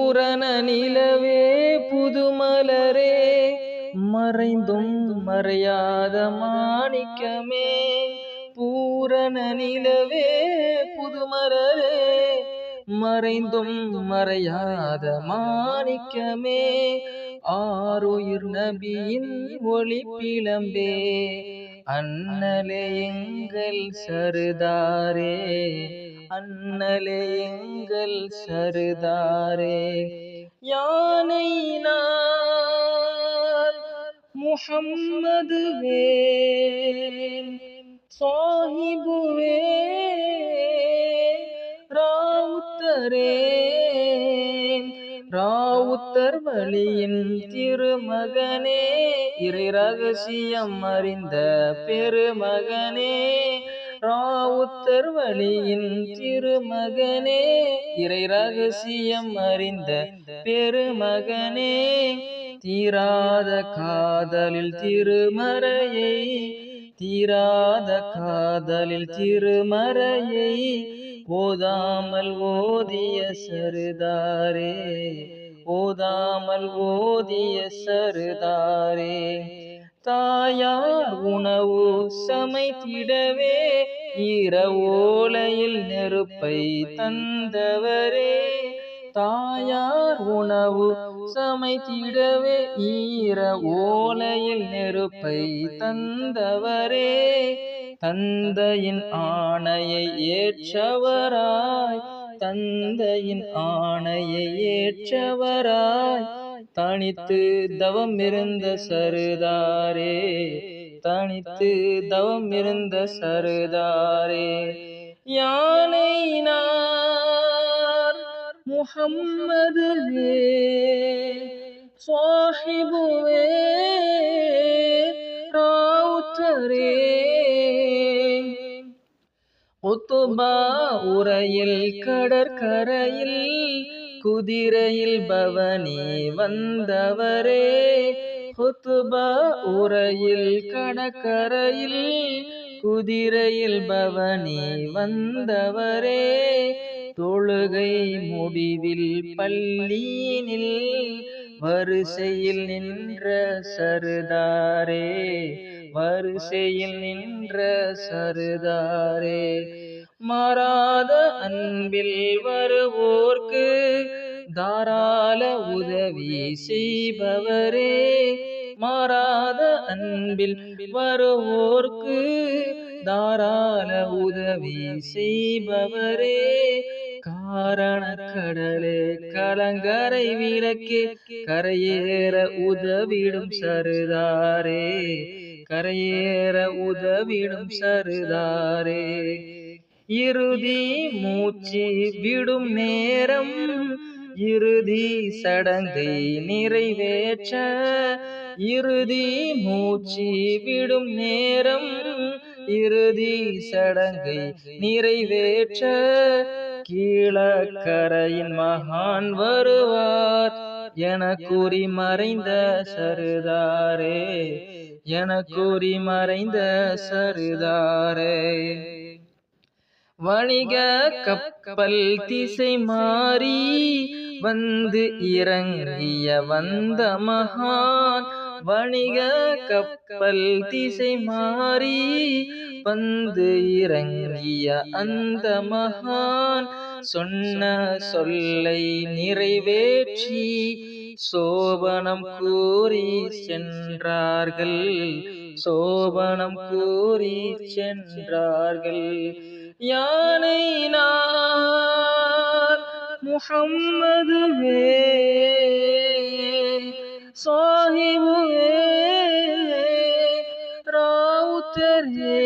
பூரண நிலவே புதுமலரே மறைந்தும் மறையாத மாணிக்கமே பூரண நிலவே புதுமலரே மறைந்தும் மறையாத மாணிக்கமே ஆருயிர் நபியின் ஒளி பிளம்பே அண்ணலே எங்கள் சருதாரே அண்ணலே எங்கள் சருதாரே யானையினார் முஹம்மதுவே சாஹிபுவே ராவுத்தர் வழியின் திருமகனே இறை ரகசியம் அறிந்த பெருமகனே ராவுத்தர் வழியின் திருமகனே இறை ரகசியம் அறிந்த பெருமகனே தீராத காதலில் திருமறையை தீராத காதலில் திருமறையை ஓதாமல் ஓதிய சருதாரே ஓதாமல் ஓதிய சருதாரே தாயார் உணவு சமைத்திடவே இரவோலையில் நெருப்பை தந்தவரே தாயார் உணவு சமைத்திடவே இரவோலையில் நெருப்பை தந்தவரே தந்தையின் ஆணையை ஏற்றவராய் தந்தையின் ஆணையை ஏற்றவராய் தனித்து தவம் இருந்த சருதாரே தனித்து தவம் இருந்த சருதாரே யானையினார் முஹம்மதுவே சாஹிபுவே ராவுத்தரே குத்துபா உரையில் கடற்கரையில் குதிரையில் பவனி வந்தவரே குத்துபா உரையில் கடற்கரையில் குதிரையில் பவனி வந்தவரே தொழுகை முடிவில் பள்ளியினில் வரிசையில் நின்ற சருதாரே வரிசையில் நின்ற சருதாரே மாறாத அன்பில் வருவோர்க்கு தாராள உதவி செய்பவரே மாறாத அன்பில் வருவோர்க்கு தாராள உதவி செய்பவரே காரண கடலே கலங்கரை விளக்கே கரையேற உதவிடும் சருதாரே கரையேற உதவிடும் சருதாரே இறுதி மூச்சு விடும் நேரம் இறுதி சடங்கை நிறைவேற்ற இறுதி மூச்சு விடும் நேரம் இறுதி சடங்கை நிறைவேற்ற கீழக்கரையின் மகான் வருவார் என கூறி மறைந்த சருதாரே என கூறி மறைந்த சருதாரே வணிக கப்பல் திசை மாறி வந்து இறங்கிய வந்த மகான் வணிக கப்பல் திசை மாறி வந்து இறங்கிய அந்த மகான் சொன்ன சொல்லை நிறைவேற்றி சோபனம் கூறி சென்றார்கள் சோபனம் கூறி சென்றார்கள் யானையினார் முஹம்மதுவே சாஹிபுவே ராவுத்தரே